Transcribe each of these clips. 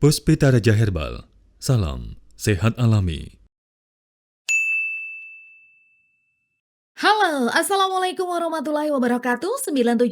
Puspita Raja Herbal, salam sehat alami. Halo, Assalamualaikum warahmatullahi wabarakatuh. 97,8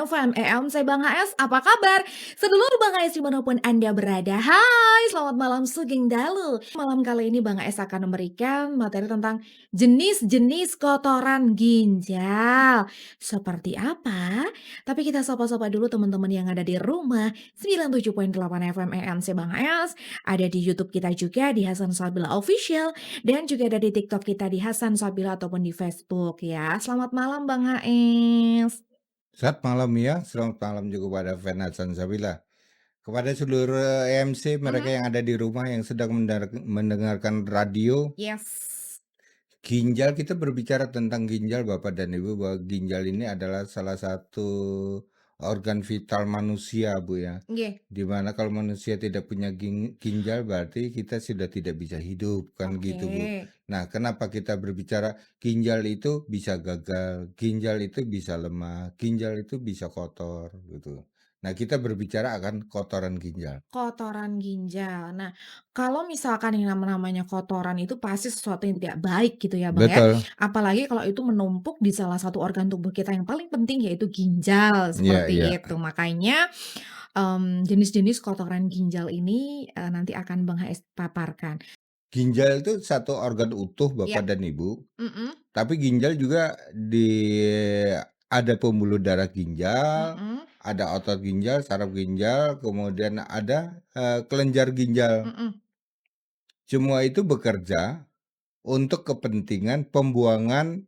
FM EMC Bang AS, apa kabar? Seluruh Bang AS dimanapun Anda berada. Hai, selamat malam Sugeng Dalu. Malam kali ini Bang AS akan memberikan materi tentang jenis-jenis kotoran ginjal. Seperti apa? Tapi kita sapa-sapa dulu teman-teman yang ada di rumah. 97,8 FM EMC Bang AS. Ada di YouTube kita juga di Hasan Sabila Official. Dan juga ada di TikTok kita di Hasan Sabila ataupun di Facebook ya. Selamat malam Bang Haes. Selamat malam ya, selamat malam juga kepada Fan Hasan Sabila. Kepada seluruh EMC, mereka yang ada di rumah yang sedang mendengarkan radio. Yes. Ginjal, kita berbicara tentang ginjal Bapak dan Ibu, bahwa ginjal ini adalah salah satu organ vital manusia Bu ya. Nggih. Dimana kalau manusia tidak punya ginjal berarti kita sudah tidak bisa hidup kan gitu Bu. Oke. Nah, kenapa kita berbicara ginjal itu bisa gagal, ginjal itu bisa lemah, ginjal itu bisa kotor gitu. Nah, kita berbicara akan kotoran ginjal. Kotoran ginjal. Nah, kalau misalkan yang namanya kotoran itu pasti sesuatu yang tidak baik gitu ya Bang ya. Betul. Apalagi kalau itu menumpuk di salah satu organ tubuh kita yang paling penting yaitu ginjal, Iya, iya. seperti itu. Makanya jenis-jenis kotoran ginjal ini nanti akan Bang Haes paparkan. Ginjal itu satu organ utuh Ya. Bapak dan Ibu. Mm-mm. Tapi ginjal juga ada pembuluh darah ginjal, Mm-mm. ada otot ginjal, saraf ginjal, kemudian ada kelenjar ginjal. Mm-mm. Semua itu bekerja untuk kepentingan pembuangan.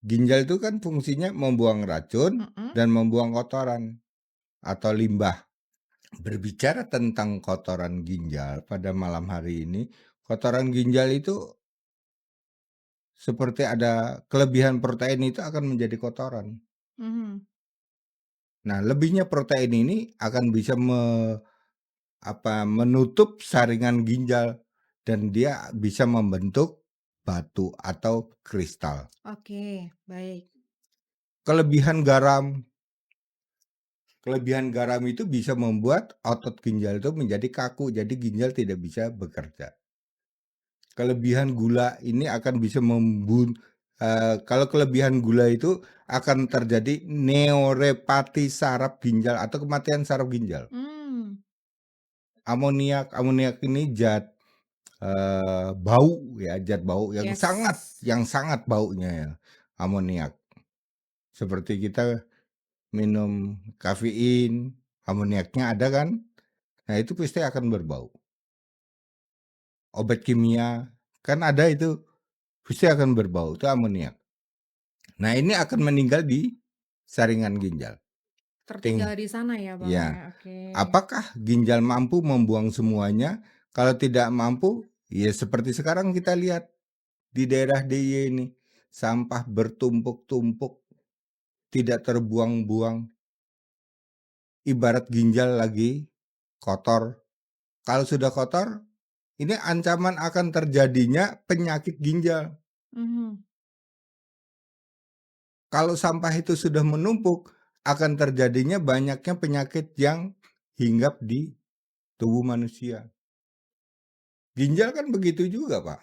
Ginjal itu kan fungsinya membuang racun Mm-mm. dan membuang kotoran atau limbah. Berbicara tentang kotoran ginjal pada malam hari ini, kotoran ginjal itu seperti ada kelebihan protein itu akan menjadi kotoran. Mhm. Nah, lebihnya protein ini akan bisa menutup saringan ginjal dan dia bisa membentuk batu atau kristal. Oke, baik. Kelebihan garam itu bisa membuat otot ginjal itu menjadi kaku, jadi ginjal tidak bisa bekerja. Kelebihan gula ini akan bisa kalau kelebihan gula itu akan terjadi neorepati saraf ginjal atau kematian saraf ginjal. Amoniak ini zat bau ya, zat bau yang Yes. sangat baunya ya, amoniak. Seperti kita minum kafein, amoniaknya ada kan? Nah, itu pasti akan berbau. Obat kimia kan ada itu, pasti akan berbau, itu amoniak. Nah, ini akan meninggal di saringan ginjal. Tertinggal di sana ya, Bang, Ya. ya? Oke. Apakah ginjal mampu membuang semuanya? Kalau tidak mampu, ya seperti sekarang kita lihat di daerah DIY ini, sampah bertumpuk-tumpuk, tidak terbuang-buang. Ibarat ginjal lagi kotor. Kalau sudah kotor, ini ancaman akan terjadinya penyakit ginjal. Mhm. Kalau sampah itu sudah menumpuk, akan terjadinya banyaknya penyakit yang hinggap di tubuh manusia. Ginjal kan begitu juga, Pak.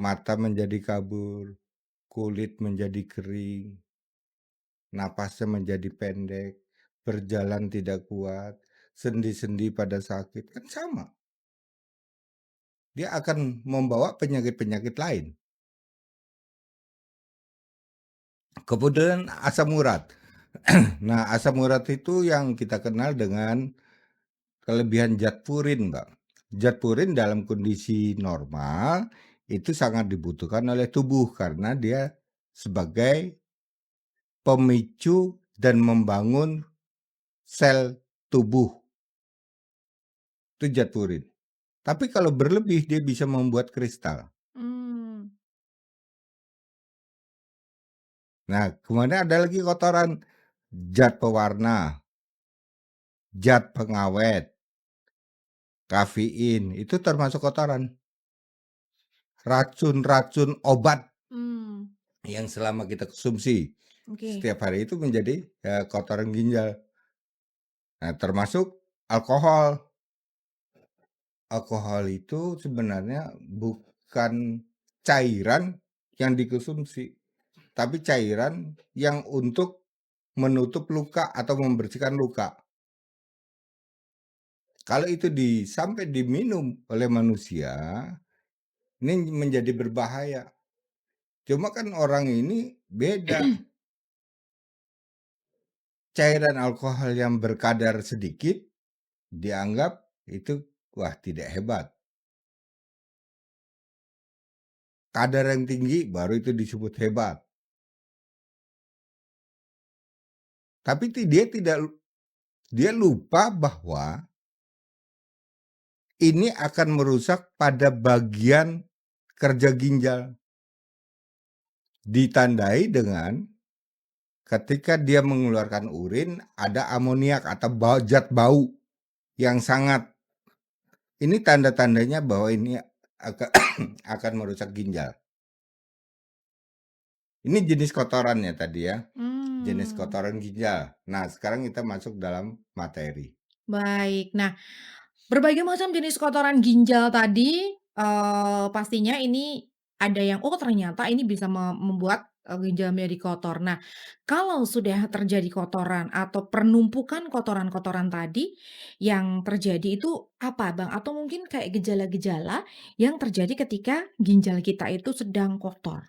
Mata menjadi kabur, kulit menjadi kering, napasnya menjadi pendek, berjalan tidak kuat, sendi-sendi pada sakit, kan sama. Dia akan membawa penyakit-penyakit lain. Kemudian asam urat. Nah, asam urat itu yang kita kenal dengan kelebihan zat purin, Mbak. Zat purin dalam kondisi normal itu sangat dibutuhkan oleh tubuh karena dia sebagai pemicu dan membangun sel tubuh. Itu zat purin. Tapi kalau berlebih dia bisa membuat kristal. Mmm. Nah, kemudian ada lagi kotoran, zat pewarna, zat pengawet, kafein, itu termasuk kotoran. Racun-racun obat Mmm. yang selama kita konsumsi Oke. setiap hari itu menjadi kotoran ginjal. Nah, termasuk Alkohol. Alkohol itu sebenarnya bukan cairan yang dikonsumsi, tapi cairan yang untuk menutup luka atau membersihkan luka. Kalau itu sampai diminum oleh manusia, ini menjadi berbahaya. Cuma kan orang ini beda. Cairan alkohol yang berkadar sedikit dianggap itu wah tidak hebat. Kadar yang tinggi baru itu disebut hebat. Tapi dia lupa bahwa ini akan merusak pada bagian kerja ginjal. Ditandai dengan ketika dia mengeluarkan urin ada amoniak atau zat bau yang sangat. Ini tanda-tandanya bahwa ini akan merusak ginjal. Ini jenis kotorannya tadi ya. Jenis kotoran ginjal. Nah, sekarang kita masuk dalam materi. Baik. Nah, berbagai macam jenis kotoran ginjal tadi, pastinya ini ada yang, oh ternyata ini bisa membuat, ginjal menjadi kotor. Nah, kalau sudah terjadi kotoran atau penumpukan kotoran-kotoran tadi, yang terjadi itu apa Bang? Atau mungkin kayak gejala-gejala yang terjadi ketika ginjal kita itu sedang kotor?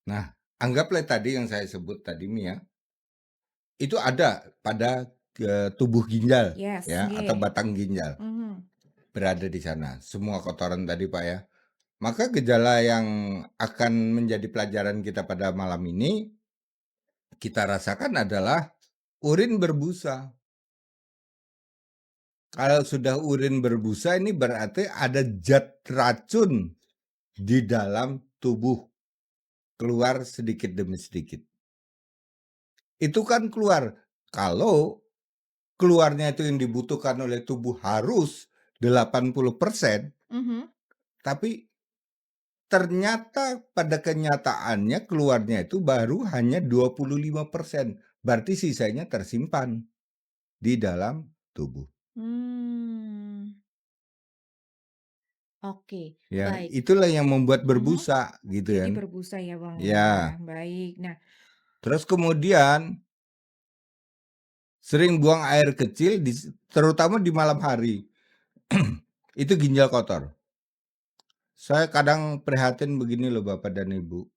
Nah, anggaplah tadi yang saya sebut tadi Mia, itu ada pada tubuh ginjal Yes, ya atau nggih. batang ginjal Mhm. berada di sana. Semua kotoran tadi Pak ya. Maka gejala yang akan menjadi pelajaran kita pada malam ini kita rasakan adalah urin berbusa. Kalau sudah urin berbusa ini berarti ada zat racun di dalam tubuh keluar sedikit demi sedikit. Itu kan keluar. Kalau keluarnya itu yang dibutuhkan oleh tubuh harus 80%, Mhm. tapi ternyata pada kenyataannya keluarnya itu baru hanya 25%. Berarti sisanya tersimpan di dalam tubuh. Mmm. Oke, Ya, baik. itulah yang membuat Mhm. berbusa gitu Jadi kan. berbusa ya, Bang, ya. Ya, Baik. Nah, terus kemudian sering buang air kecil terutama di malam hari. Itu ginjal kotor. Saya kadang prihatin begini loh Bapak dan Ibu.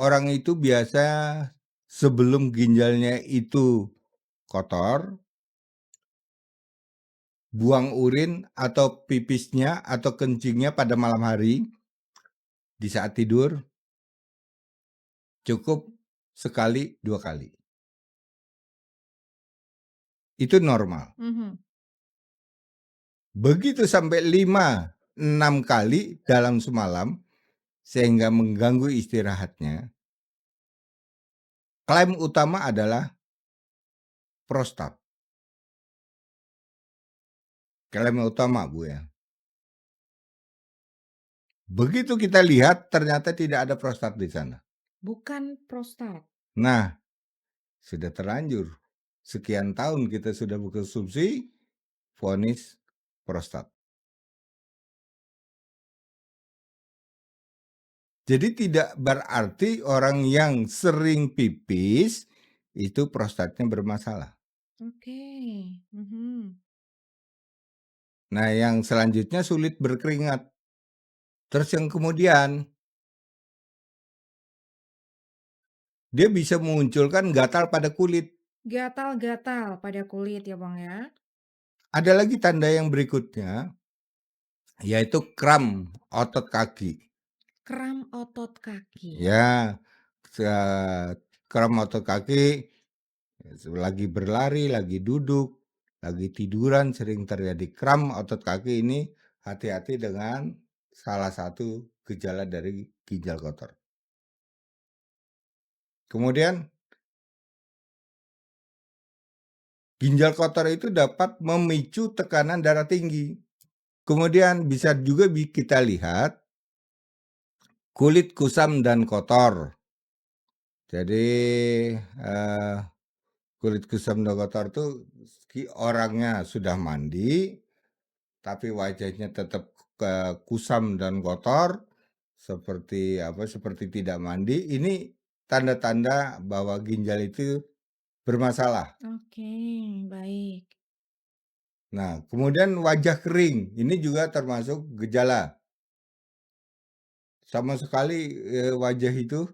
Orang itu biasa sebelum ginjalnya itu kotor, buang urin atau pipisnya atau kencingnya pada malam hari di saat tidur cukup sekali 2 kali. Itu normal. mhm. Begitu sampai 5, 6 kali dalam semalam sehingga mengganggu istirahatnya. Klaim utama adalah prostat. Klaim utama Bu ya. Begitu kita lihat ternyata tidak ada prostat di sana. Bukan prostat. Nah, sudah terlanjur. Sekian tahun kita sudah mengkonsumsi vonis prostat. Jadi tidak berarti orang yang sering pipis itu prostatnya bermasalah. Oke. Mhm. Nah, yang selanjutnya sulit berkeringat. Terus yang kemudian dia bisa memunculkan gatal pada kulit. Gatal-gatal pada kulit ya, Bang, ya? Ada lagi tanda yang berikutnya yaitu kram otot kaki. Kram otot kaki. Ya, kram otot kaki lagi berlari, lagi duduk, lagi tiduran sering terjadi kram otot kaki ini, hati-hati dengan salah satu gejala dari ginjal kotor. Kemudian ginjal kotor itu dapat memicu tekanan darah tinggi. Kemudian bisa juga kita lihat kulit kusam dan kotor. Jadi Kulit kusam dan kotor tuh orangnya sudah mandi, tapi wajahnya tetap kusam dan kotor, seperti seperti tidak mandi. Ini tanda-tanda bahwa ginjal itu bermasalah. Oke, baik. Nah, kemudian wajah kering, ini juga termasuk gejala. Sama sekali wajah itu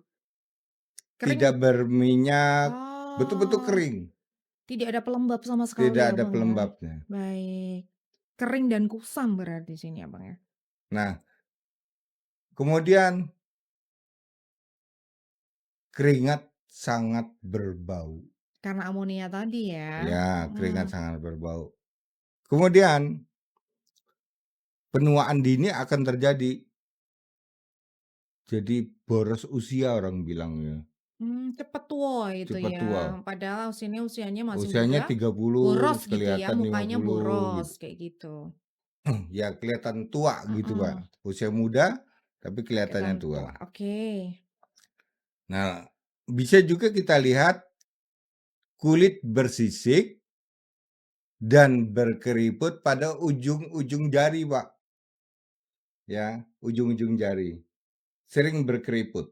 tidak Kering? berminyak, betul-betul Oh, kering, tidak ada pelembab sama tidak sekali ya, ada Bang, ya? pelembabnya. Baik. Kering dan kusam berarti sini ya, Bang, ya? Nah, kemudian keringat sangat berbau. Karena amonia tadi ya? Ya, keringat Mhm. sangat berbau. Kemudian penuaan dini akan terjadi. Jadi boros usia orang bilangnya, Cepet tua itu cepat ya, tua. padahal usianya masih Usianya muda, 30 boros gitu ya, kelihatan mukanya 50 boros, gitu. kayak gitu. Ya kelihatan tua gitu, Pak. Heeh, Usia muda tapi kelihatannya kelihatan tua. tua, oke. Nah, bisa juga kita lihat kulit bersisik dan berkeriput pada ujung-ujung jari, Pak. Ya, ujung-ujung jari. Sering berkeriput.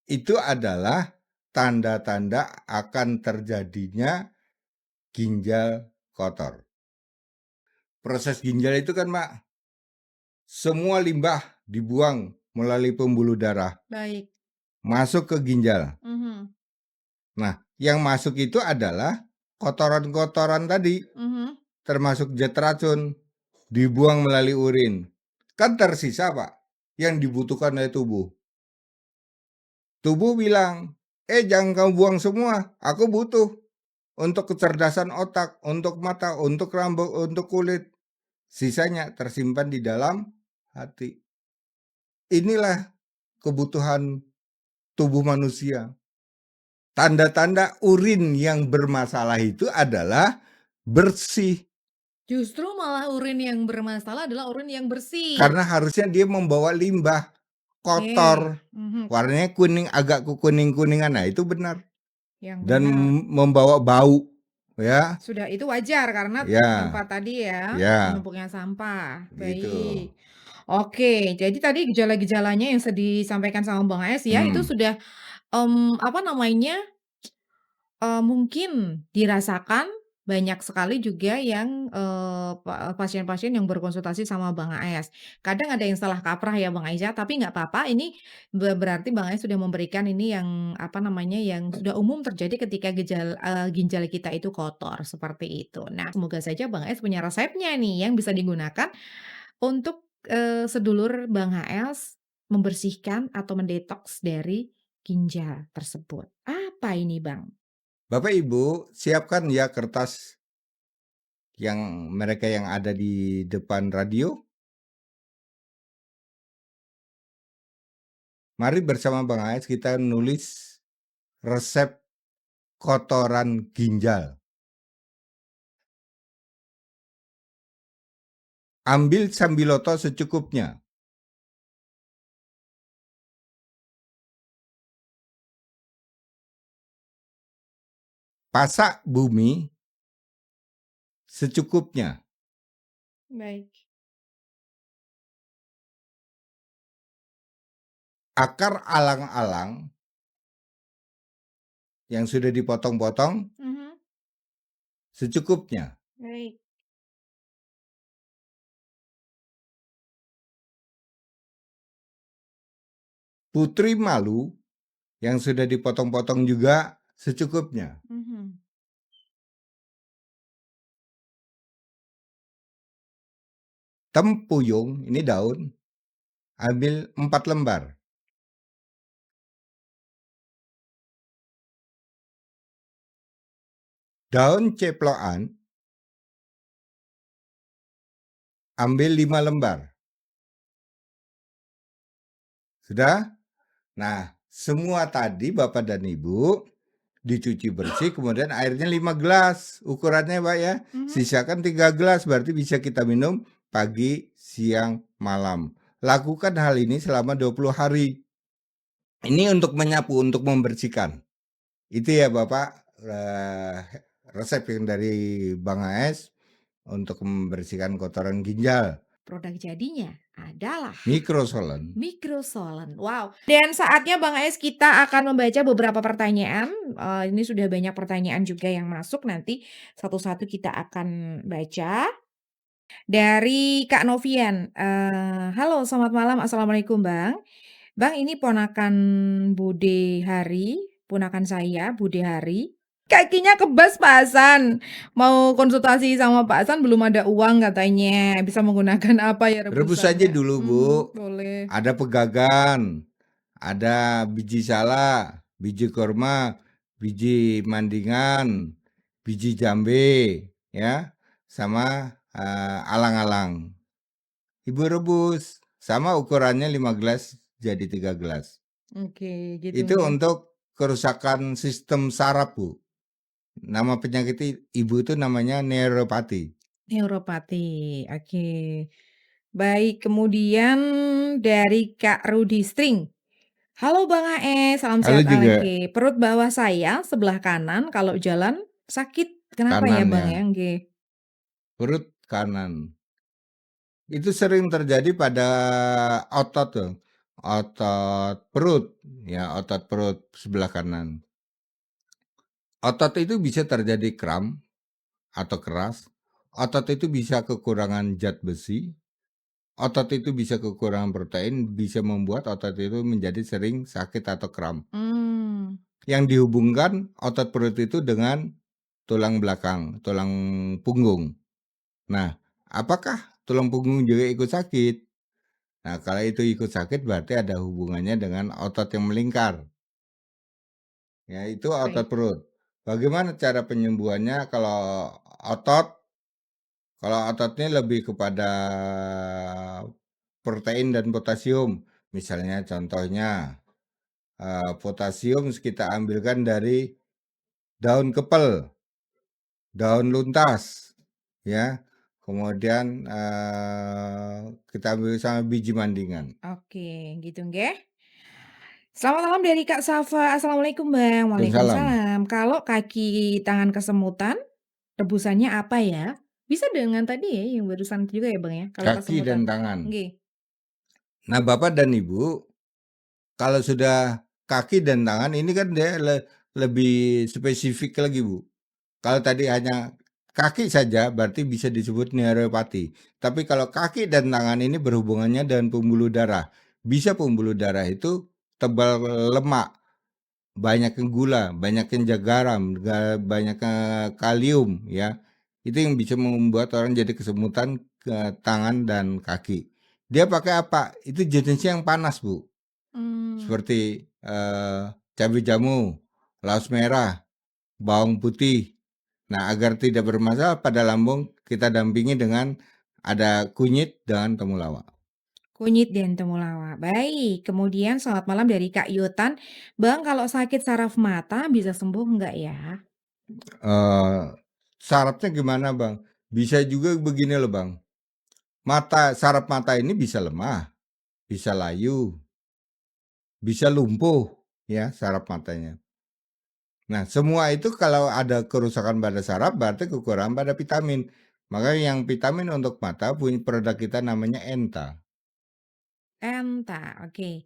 Itu adalah tanda-tanda akan terjadinya ginjal kotor. Proses ginjal itu kan, Mak, semua limbah dibuang melalui pembuluh darah, Baik, masuk ke ginjal. mhm, Nah, yang masuk itu adalah kotoran-kotoran tadi, mhm, termasuk zat racun, dibuang melalui urin. Kan tersisa, Pak, yang dibutuhkan oleh tubuh. Tubuh bilang, jangan kamu buang semua, aku butuh untuk kecerdasan otak, untuk mata, untuk rambut, untuk kulit. Sisanya tersimpan di dalam hati. Inilah kebutuhan tubuh manusia. Tanda-tanda urin yang bermasalah itu adalah bersih. justru malah urin yang bermasalah adalah urin yang bersih. Karena harusnya dia membawa limbah Oke, kotor. mhm, Warnanya kuning, agak kuning-kuningan. Nah, itu benar. yang Dan benar. membawa bau, ya. Sudah itu wajar karena Ya, tempat tadi ya, ya, menumpuknya sampah. gitu. Baik. Oke, jadi tadi gejala-gejalanya yang disampaikan sama Bang AS ya, itu Hmm. sudah, apa namanya, mungkin dirasakan banyak sekali juga yang, pasien-pasien yang berkonsultasi sama Bang AS. Kadang ada yang salah kaprah ya Bang AS ya, tapi nggak apa-apa ini berarti Bang AS sudah memberikan ini yang, apa namanya, yang sudah umum terjadi ketika ginjal kita itu kotor, seperti itu. Nah, semoga saja Bang AS punya resepnya nih yang bisa digunakan untuk, sedulur Bang AS membersihkan atau mendetoks dari ginjal tersebut. Apa ini Bang? Bapak Ibu, siapkan ya kertas yang mereka yang ada di depan radio. Mari bersama Bang Ais kita nulis resep kotoran ginjal. Ambil sambiloto secukupnya. Pasak bumi secukupnya. Baik. Akar alang-alang yang sudah dipotong-potong Mhm, secukupnya. baik. Putri malu yang sudah dipotong-potong juga secukupnya. Mhm. Tempuyung, ini daun, ambil 4 lembar. Daun ceploan, ambil 5 lembar. Sudah? Nah, semua tadi Bapak dan Ibu dicuci bersih, kemudian airnya 5 gelas ukurannya, Pak, ya. Mhm. Sisakan 3 gelas, berarti bisa kita minum pagi, siang, malam. Lakukan hal ini selama 20 hari. Ini untuk menyapu, untuk membersihkan. Itu ya Bapak, resep yang dari Bang AS untuk membersihkan kotoran ginjal. Produk jadinya adalah Microsolon. Microsolon. Wow. Dan saatnya Bang Ais kita akan membaca beberapa pertanyaan. Ini sudah banyak pertanyaan juga yang masuk. Nanti satu-satu kita akan baca. Dari Kak Novian. Halo, selamat malam. Assalamualaikum Bang. Bang, ini ponakan Bude Hari, ponakan saya Bude Hari. Kakinya kebas Pak Hasan. Mau konsultasi sama Pak Hasan belum ada uang katanya. Bisa menggunakan apa ya Rebus aja rebusannya? dulu Bu. Boleh. Ada pegagan, ada biji salak, biji kurma, biji mandingan, biji jambe, ya, sama alang-alang. Ibu rebus, sama ukurannya 5 gelas jadi 3 gelas. Oke, gitu Itu nggih. untuk kerusakan sistem saraf, Bu. Nama penyakit ibu itu namanya neuropati. Neuropati, oke. Baik, kemudian dari Kak Rudi String. Halo Bang AE, salam Lalu sehat juga lagi. Perut bawah saya sebelah kanan kalau jalan sakit. Kenapa ya kanan Bang ya, ya? Nggih. perut kanan. Itu sering terjadi pada otot tuh, otot perut, ya otot perut sebelah kanan. Otot itu bisa terjadi kram atau keras, otot itu bisa kekurangan zat besi, otot itu bisa kekurangan protein, bisa membuat otot itu menjadi sering sakit atau kram. Hmm, Yang dihubungkan otot perut itu dengan tulang belakang, tulang punggung. Nah, apakah tulang punggung juga ikut sakit? Nah, kalau itu ikut sakit berarti ada hubungannya dengan otot yang melingkar. Ya, itu otot baik. perut. Bagaimana cara penyembuhannya otot? Kalau ototnya lebih kepada protein dan potasium. Misalnya contohnya potasium kita ambilkan dari daun kepel, daun luntas, ya. Kemudian kita ambil sama biji mandingan. Oke, gitu nggih. Selamat malam dari Kak Safa. Assalamualaikum Bang. Waalaikumsalam. Waalaikumsalam. Kalau kaki tangan kesemutan, rebusannya apa ya? Bisa dengan tadi ya yang barusan juga ya Bang ya, kalau Kaki dan kesemutan? tangan. Nggih. Nah, Bapak dan Ibu, kalau sudah kaki dan tangan ini kan dia lebih spesifik lagi, Bu. Kalau tadi hanya kaki saja berarti bisa disebut neuropati. Tapi kalau kaki dan tangan ini berhubungannya dengan pembuluh darah. Bisa pembuluh darah itu tebal lemak, banyak yang gula, banyak yang garam, banyak kalium ya. Itu yang bisa membuat orang jadi kesemutan ke tangan dan kaki. Dia pakai apa? Itu jenisnya yang panas, Bu. Hmm. Seperti cabai jamu, laos merah, bawang putih. Nah, agar tidak bermasalah pada lambung, kita dampingi dengan ada kunyit dan temulawak. Kunyit dan temulawak. Baik, kemudian selamat malam dari Kak Yutan. Bang, kalau sakit saraf mata bisa sembuh enggak ya? Eh, Sarafnya gimana, Bang? Bisa juga begini loh, Bang. Saraf mata ini bisa lemah, bisa layu, bisa lumpuh, ya saraf matanya. Nah, semua itu kalau ada kerusakan pada saraf berarti kekurangan pada vitamin. Maka yang vitamin untuk mata punya produk kita namanya Enta. Enta, oke.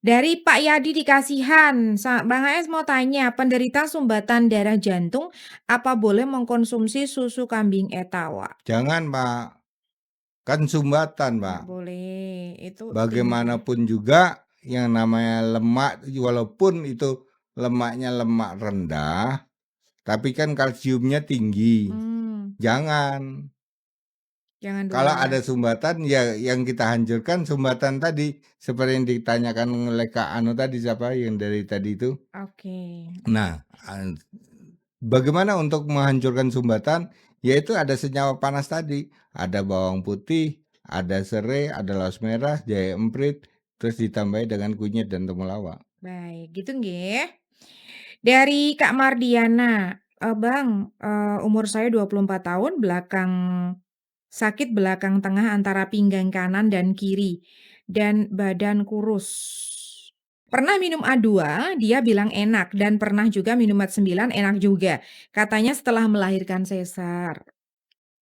Dari Pak Yadi di Kasihan, Bang AS mau tanya, penderita sumbatan darah jantung, apa boleh mengkonsumsi susu kambing etawa? Jangan, Pak. Kan sumbatan, Nggak Pak. boleh, itu tinggi. Bagaimanapun juga yang namanya lemak, walaupun itu lemaknya lemak rendah, tapi kan kalsiumnya tinggi. Hmm, Jangan. jangan dulu Kalau ya. ada sumbatan, ya yang kita hancurkan sumbatan tadi. Seperti yang ditanyakan oleh Kak Anu tadi, siapa yang dari tadi itu. Oke. Nah, bagaimana untuk menghancurkan sumbatan? Yaitu ada senyawa panas tadi. Ada bawang putih, ada serai, ada laos merah, jahe emprit, terus ditambahi dengan kunyit dan temulawak. Baik, gitu nggih. Dari Kak Mardiana, Bang, umur saya 24 tahun, sakit belakang tengah antara pinggang kanan dan kiri, dan badan kurus. Pernah minum A2, dia bilang enak dan pernah juga minum Med9 enak juga. Katanya setelah melahirkan sesar.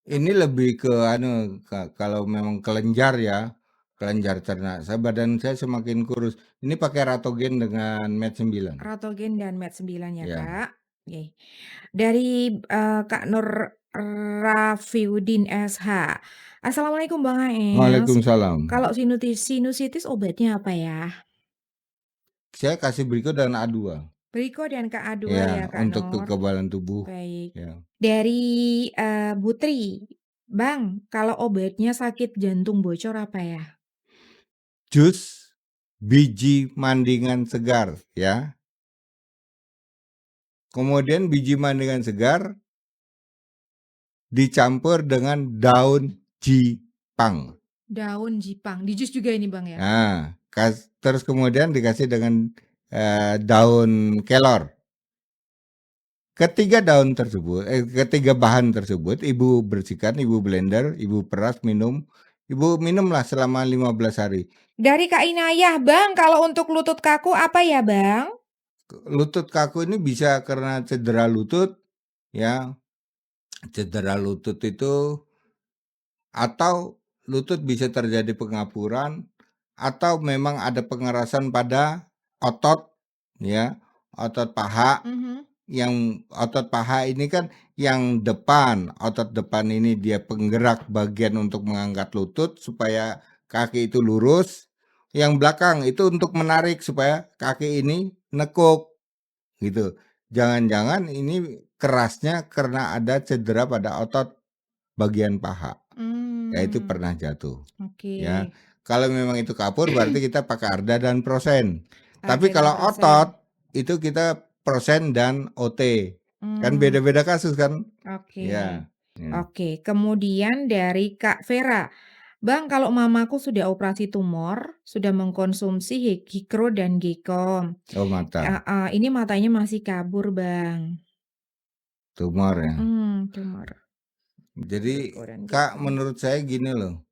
Ini lebih ke anu, kalau memang kelenjar ya, kelenjar cerna. Badan saya semakin kurus. Ini pakai Ratogen dengan Med9. Ratogen dan Med9 ya, Ya. Kak. Oke. Dari Kak Nur Rafiudin SH. Assalamualaikum Bang AS. Waalaikumsalam. Kalau sinusitis obatnya apa ya? Saya kasih berikut dan A2. Briko dan Kak A2 ya Ya, Kak untuk Nur. kekebalan tubuh. Baik. Ya. Dari Butri. Bang, kalau obatnya sakit jantung bocor apa ya? Jus biji mandingan segar ya. Kemudian biji mandingan segar dicampur dengan daun jipang. Daun jipang. Di jus juga ini Bang ya? Nah, terus kemudian dikasih dengan daun kelor. Ketiga bahan tersebut ibu bersihkan, ibu blender, ibu peras, ibu minumlah selama 15 hari. Dari Kak Inayah, Bang, kalau untuk lutut kaku apa ya, Bang? Lutut kaku ini bisa karena cedera lutut, ya. Cedera lutut itu, atau lutut bisa terjadi pengapuran, atau memang ada pengerasan pada otot, ya, otot paha. Yang otot paha ini kan yang depan, otot depan ini dia penggerak bagian untuk mengangkat lutut supaya kaki itu lurus. Yang belakang itu untuk menarik supaya kaki ini nekuk, gitu. Jangan-jangan ini kerasnya karena ada cedera pada otot bagian paha, yaitu pernah jatuh. Oke. Ya, kalau memang itu kapur berarti kita pakai Arda dan Prosen. Tapi Arda dan kalau Prosen. otot itu kita Prosen dan OT. Kan beda-beda kasus kan? Oke. Ya. Oke, kemudian dari Kak Vera. Bang, kalau mamaku sudah operasi tumor, sudah mengkonsumsi Hikro dan Gekom. Oh, mata. Ini matanya masih kabur, Bang. Tumor ya. Tumor. Jadi, Hikro dan Kak, Gekom. menurut saya gini loh.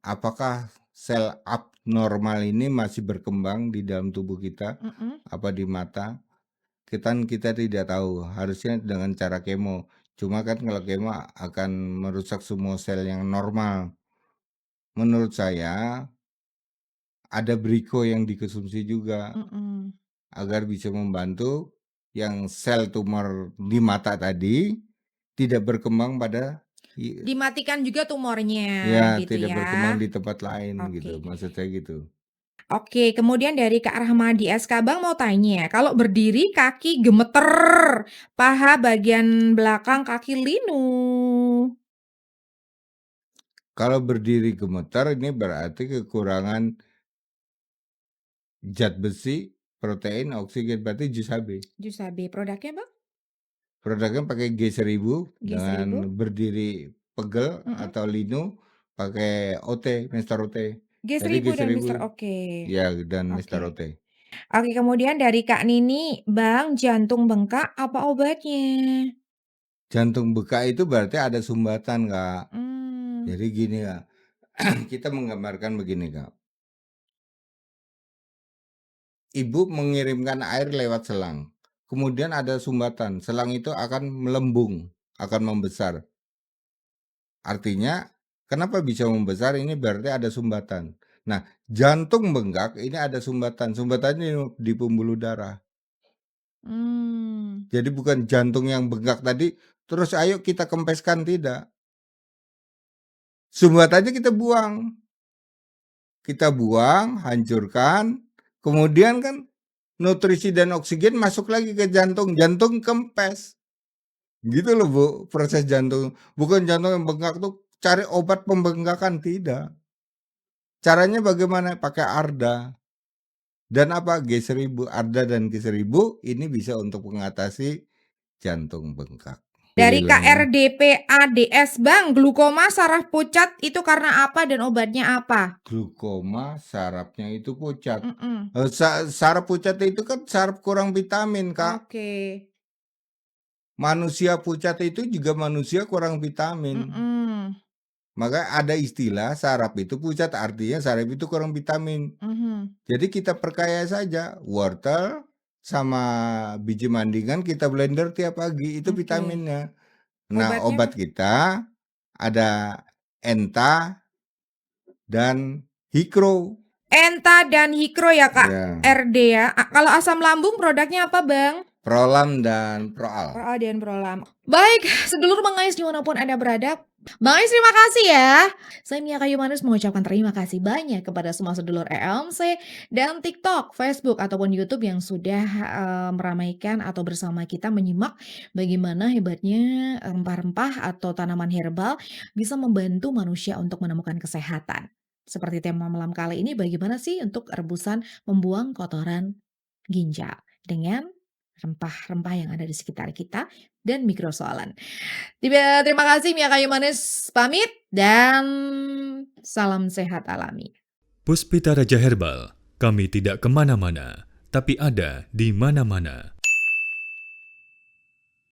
Apakah sel abnormal ini masih berkembang di dalam tubuh kita? Apa di mata? Kita tidak tahu. Harusnya dengan cara kemo. Cuma kan kalau kemo akan merusak semua sel yang normal. Menurut saya ada briko yang dikonsumsi juga agar bisa membantu yang sel tumor di mata tadi tidak berkembang pada Dimatikan juga tumornya, ya, gitu tidak ya. berkembang di tempat lain gitu. Oke. Maksud saya gitu. Oke, kemudian dari Kak Rahmadi SK, Bang mau tanya, kalau berdiri kaki gemeter, paha bagian belakang kaki linu. Kalau berdiri gemeter ini berarti kekurangan zat besi, protein, oksigen, berarti jus HB. Jus HB, produknya Bang? Produknya pakai G1000 dengan G1000. berdiri pegel atau linu pakai OT, Mister OT. Jadi G1000 dan G1000 Mister Oke. ya, dan Mister Oke. OT. Oke, kemudian dari Kak Nini, Bang, jantung bengkak apa obatnya? Jantung bengkak itu berarti ada sumbatan, Kak. Jadi gini, Kak. Kita menggambarkan begini, Kak. Ibu mengirimkan air lewat selang. Kemudian ada sumbatan. Selang itu akan melembung, akan membesar. Artinya, kenapa bisa membesar? Ini berarti ada sumbatan. Nah, jantung bengkak ini ada sumbatan. Sumbatannya di pembuluh darah. Jadi bukan jantung yang bengkak tadi, terus ayo kita kempeskan, tidak. Sumbatannya kita buang. Kita buang, hancurkan. Kemudian kan nutrisi dan oksigen masuk lagi ke jantung. Jantung kempes. Gitu loh, Bu, proses jantung. Bukan jantung yang bengkak tuh cari obat pembengkakan, tidak. Caranya bagaimana? Pakai Arda. Dan apa? G1000. Arda dan G1000 ini bisa untuk mengatasi jantung bengkak. Dari KRDP ADS, Bang, glukoma saraf pucat itu karena apa dan obatnya apa? Glukoma sarafnya itu pucat. Saraf pucat itu kan saraf kurang vitamin, Kak. Oke. Manusia pucat itu juga manusia kurang vitamin. Maka ada istilah saraf itu pusat, artinya saraf itu kurang vitamin. Jadi kita perkaya saja wortel sama biji mandingan kita blender tiap pagi, itu Oke. vitaminnya. Nah, Obatnya? obat kita ada Enta dan Hikro. Enta dan Hikro ya Kak, Ya, RD ya. Kalau asam lambung produknya apa Bang? Prolam dan Proal. Proal dan Prolam. Baik, sedulur Bang Ais dimanapun Anda berada. Bang Ais terima kasih ya. Saya Mia Kayu Manis mengucapkan terima kasih banyak kepada semua sedulur ELMC dan TikTok, Facebook ataupun YouTube yang sudah meramaikan atau bersama kita menyimak bagaimana hebatnya rempah-rempah atau tanaman herbal bisa membantu manusia untuk menemukan kesehatan. Seperti tema malam kali ini, bagaimana sih untuk rebusan membuang kotoran ginjal dengan rempah-rempah yang ada di sekitar kita dan mikrosoalan. Terima kasih Mia Kayu Manis pamit dan salam sehat alami. Puspita Raja Herbal, kami tidak kemana-mana, tapi ada di mana-mana.